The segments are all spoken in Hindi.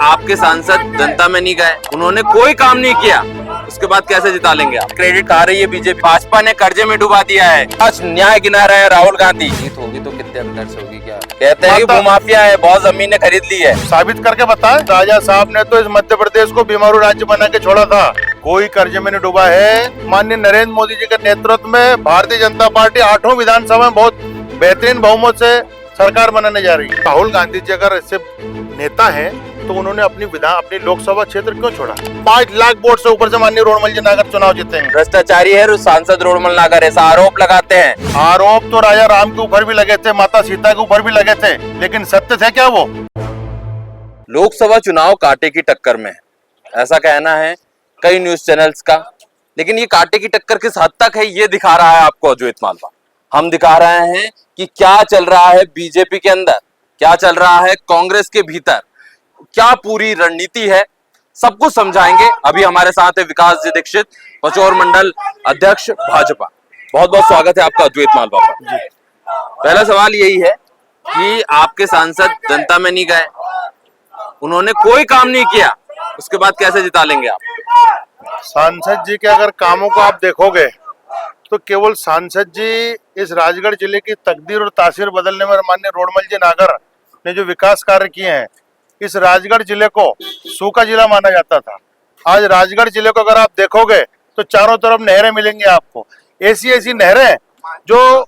आपके सांसद जनता में नहीं गए, उन्होंने कोई काम नहीं किया, उसके बाद कैसे जिता लेंगे आप? क्रेडिट खा रही है बीजेपी। भाजपा ने कर्जे में डुबा दिया है, आज न्याय गिना रहे हैं राहुल गांधी। जीत होगी तो कितने अंतर से होगी? क्या कहते हैं कि भूमाफिया है, बहुत जमीनें खरीद ली है। साबित करके बताएं। राजा साहब ने तो इस मध्य प्रदेश को बीमारू राज्य बना के छोड़ा था, कोई कर्जे में नहीं डूबा है। माननीय नरेंद्र मोदी जी के नेतृत्व में भारतीय जनता पार्टी 8वीं विधानसभा में बहुत बेहतरीन बहुमत से सरकार बनाने जा रही है। राहुल गांधी जी अगर ऐसे नेता हैं तो उन्होंने अपनी लोकसभा क्षेत्र क्यों छोड़ा? 5 लाख वोट से ऊपर से माननीय रोडमल जी नागर चुनाव जीतेंगे। भ्रष्टाचारी है सांसद रोडमल नागर, ऐसा आरोप लगाते हैं। आरोप तो राजा राम के ऊपर भी लगे थे, माता सीता के ऊपर भी लगे थे, लेकिन सत्य थे क्या वो? लोकसभा चुनाव कांटे की टक्कर में, ऐसा कहना है कई न्यूज चैनल्स का। लेकिन ये कांटे की टक्कर किस हद तक है, ये दिखा रहा है आपको अद्वैत मालवा। हम दिखा रहे हैं कि क्या चल रहा है बीजेपी के अंदर, क्या चल रहा है कांग्रेस के भीतर, क्या पूरी रणनीति है, सब कुछ समझाएंगे। अभी हमारे साथ है विकास जी दीक्षित, पचौर मंडल अध्यक्ष भाजपा। बहुत बहुत स्वागत है आपका अद्वैत मालवा पर। पहला सवाल यही है कि आपके सांसद जनता में नहीं गए, उन्होंने कोई काम नहीं किया, उसके बाद कैसे जिता लेंगे आप? सांसद जी के अगर कामों को आप देखोगे तो केवल सांसद जी इस राजगढ़ जिले की तकदीर और तासीर बदलने में माननीय रोडमल जी नागर ने जो विकास कार्य किए हैं, इस राजगढ़ जिले को सूखा जिला माना जाता था। आज राजगढ़ जिले को अगर आप देखोगे तो चारों तरफ नहरें मिलेंगी आपको, ऐसी ऐसी नहरें जो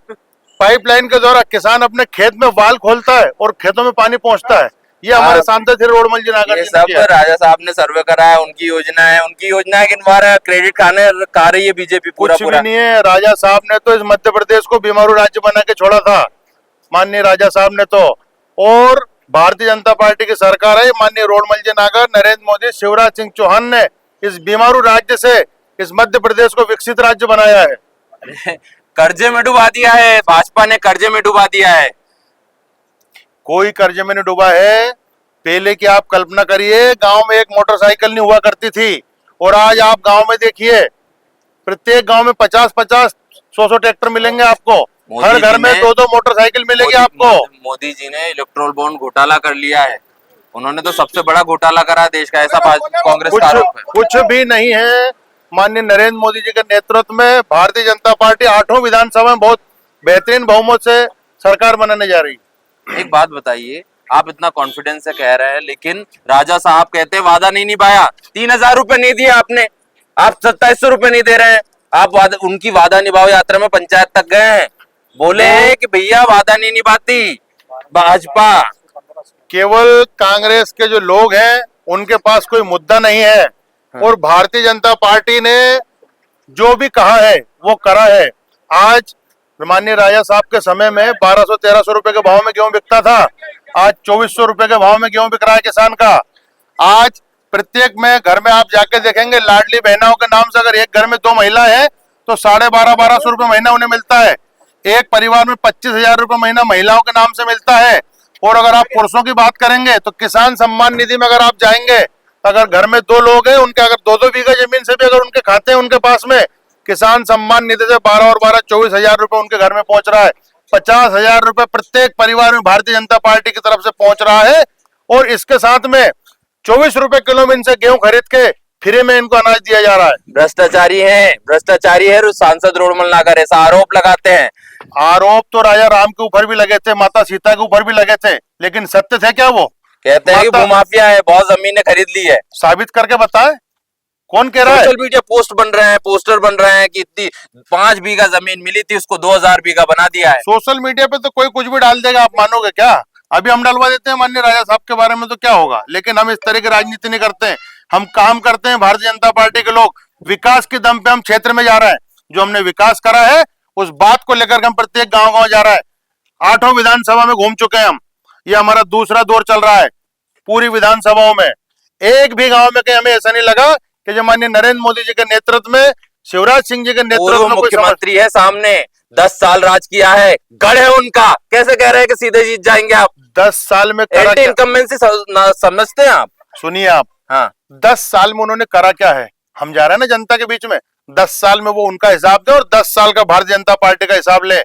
पाइपलाइन के द्वारा किसान अपने खेत में वाल खोलता है और खेतों में पानी पहुंचता है। ये हमारे सांसद थे रोडमल जी नागर। ये सब राजा साहब ने सर्वे करा है, उनकी योजना है गिनवा रहा है, क्रेडिट खा रही है बीजेपी पूरा कुछ भी नहीं है। राजा साहब ने तो इस मध्य प्रदेश को बीमारू राज्य बना के छोड़ा था, माननीय राजा साहब ने तो। और भारतीय जनता पार्टी की सरकार है, माननीय रोडमल जी नागर, नरेंद्र मोदी, शिवराज सिंह चौहान ने इस बीमारू राज्य से इस मध्य प्रदेश को विकसित राज्य बनाया है। कर्जे में डुबा दिया है, भाजपा ने कर्जे में डुबा दिया है। कोई कर्जे में नहीं डूबा है। पहले की आप कल्पना करिए, गांव में एक मोटरसाइकिल नहीं हुआ करती थी, और आज आप गांव में देखिए प्रत्येक गांव में 50-50, 100-100 ट्रैक्टर मिलेंगे आपको। हर घर में 2-2 मोटरसाइकिल मिलेगी आपको। मोदी जी ने इलेक्ट्रोल बॉन्ड घोटाला कर लिया है, उन्होंने तो सबसे बड़ा घोटाला करा देश का, ऐसा कांग्रेस का आरोप है। कुछ भी नहीं है। माननीय नरेंद्र मोदी जी के नेतृत्व में भारतीय जनता पार्टी 8वीं विधानसभा में बहुत बेहतरीन बहुमत से सरकार बनाने जा रही है। एक बात बताइए, आप इतना कॉन्फिडेंस से कह रहे हैं, लेकिन राजा साहब कहते हैं वादा नहीं निभाया। 3000 रुपए नहीं दिए आपने, आप 2700 रुपए नहीं दे रहे हैं। आप उनकी वादा निभाओ यात्रा में पंचायत तक गए हैं, बोले हैं कि भैया वादा नहीं निभाती भाजपा। केवल कांग्रेस के जो लोग हैं उनके पास कोई मुद्दा नहीं है, और भारतीय जनता पार्टी ने जो भी कहा है वो करा है। आज माननीय राजा साहब के समय में 1200-1300 रुपए के भाव में गेहूं बिकता था, आज 2400 रुपए के भाव में गेहूं बिक रहा है किसान का। आज प्रत्येक में घर में आप जाके देखेंगे, लाडली बहनों के नाम से अगर एक घर में 2 महिला है तो 1250-1200 रुपए महीना उन्हें मिलता है। एक परिवार में 25,000 रुपए महीना महिलाओं के नाम से मिलता है। और अगर आप पुरुषों की बात करेंगे तो किसान सम्मान निधि में अगर आप जाएंगे, अगर घर में 2 लोग हैं, उनके अगर 2-2 बीघा जमीन से भी अगर उनके खाते हैं उनके पास में, किसान सम्मान निधि से 12 और 12 24,000 रुपए उनके घर में पहुंच रहा है। 50,000 रुपए प्रत्येक परिवार में भारतीय जनता पार्टी की तरफ से पहुंच रहा है। और इसके साथ में 24 रुपए किलो में इनसे गेहूं खरीद के फ्री में इनको अनाज दिया जा रहा है। भ्रष्टाचारी है सांसद रोडमल नागर, ऐसा आरोप लगाते हैं। आरोप तो राजा राम के ऊपर भी लगे थे, माता सीता के ऊपर भी लगे थे, लेकिन सत्य थे क्या वो? कहते हैं कि भूमाफिया है, बहुत जमीनें खरीद ली है। साबित करके बताएं, कौन कह रहा है? सोशल मीडिया पोस्टर बन रहे हैं कि इतनी 5 बीघा जमीन मिली थी, उसको 2000 बीघा बना दिया है। सोशल मीडिया पे तो कोई कुछ भी डाल देगा, आप मानोगे क्या? अभी हम डलवा देते हैं माननीय राजा साहब के बारे में तो क्या होगा, लेकिन हम इस तरह की राजनीति नहीं करते हैं। हम काम करते हैं, भारतीय जनता पार्टी के लोग विकास के दम पे हम क्षेत्र में जा रहे हैं। जो हमने विकास करा है उस बात को लेकर हम प्रत्येक गांव जा रहा है। 8वीं विधानसभा में घूम चुके हैं हम, ये हमारा दूसरा दौर चल रहा है। पूरी विधानसभाओं में एक भी गांव में कहीं हमें ऐसा नहीं लगा कि जो माननीय नरेंद्र मोदी जी के नेतृत्व में, शिवराज सिंह जी के नेतृत्व में मुख्यमंत्री है सामने, 10 साल राज किया है, गढ़ है उनका, कैसे कह रहे हैं कि सीधे जीत जाएंगे आप? 10 साल में इनकम्बेंसी समझते हैं आप? सुनिए आप, हाँ, 10 साल में उन्होंने करा क्या है? हम जा रहे हैं ना जनता के बीच में, 10 साल में वो उनका हिसाब दे और 10 साल का भारतीय जनता पार्टी का हिसाब ले।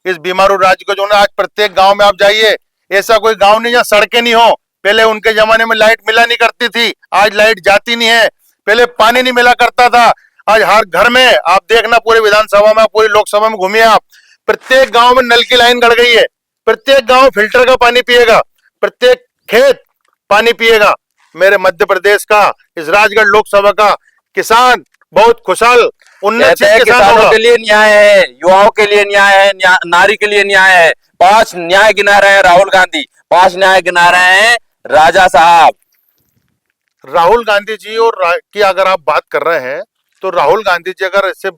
इस बीमारू राज्य को जो आज प्रत्येक गांव में आप जाइए, ऐसा कोई गांव नहीं जहाँ सड़कें नहीं हो, पहले उनके जमाने में लाइट मिला नहीं करती थी, आज लाइट जाती नहीं है। पहले पानी नहीं मिला करता था, आज हर घर में आप देखना, पूरे विधानसभा में, पूरी लोकसभा में घूमिए आप, प्रत्येक गांव में नल की लाइन गड़ गई है। प्रत्येक गांव फिल्टर का पानी पिएगा, प्रत्येक खेत पानी पिएगा। मेरे मध्य प्रदेश का, इस राजगढ़ लोकसभा का किसान बहुत खुशहाल उन्नत किसान किसानों होगा। के लिए न्याय है, युवाओं के लिए न्याय है, नारी के लिए न्याय है। 5 न्याय गिना रहे हैं राहुल गांधी, 5 न्याय गिना रहे हैं राजा साहब। राहुल गांधी जी की अगर आप बात कर रहे हैं, तो राहुल गांधी जी अगर ऐसे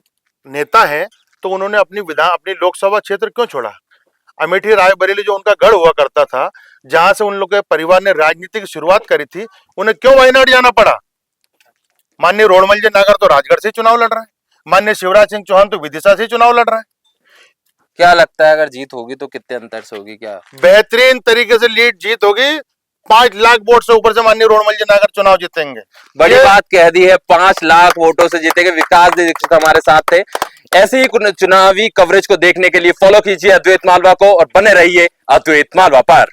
नेता हैं तो उन्होंने अपनी लोकसभा क्षेत्र क्यों छोड़ा? अमेठी रायबरेली जो उनका गढ़ हुआ करता था, जहां से उन लोग के परिवार ने राजनीति की शुरुआत करी थी, उन्हें क्यों वायनाड जाना पड़ा? माननीय रोडमल जी नागर तो राजगढ़ से चुनाव लड़ रहा है, माननीय शिवराज सिंह चौहान तो विदिशा से चुनाव लड़ रहा है। क्या लगता है अगर जीत होगी तो कितने अंतर से होगी? क्या बेहतरीन तरीके से लीड जीत होगी, 5 लाख वोट से ऊपर से माननीय रोडमल जी नागर चुनाव जीतेंगे। बड़ी बात कह दी है, 5 लाख वोटों से जीतेंगे। विकास दीक्षित हमारे साथ थे। ऐसे ही चुनावी कवरेज को देखने के लिए फॉलो कीजिए अद्वैत मालवा को और बने रहिए अद्वैत मालवा पर।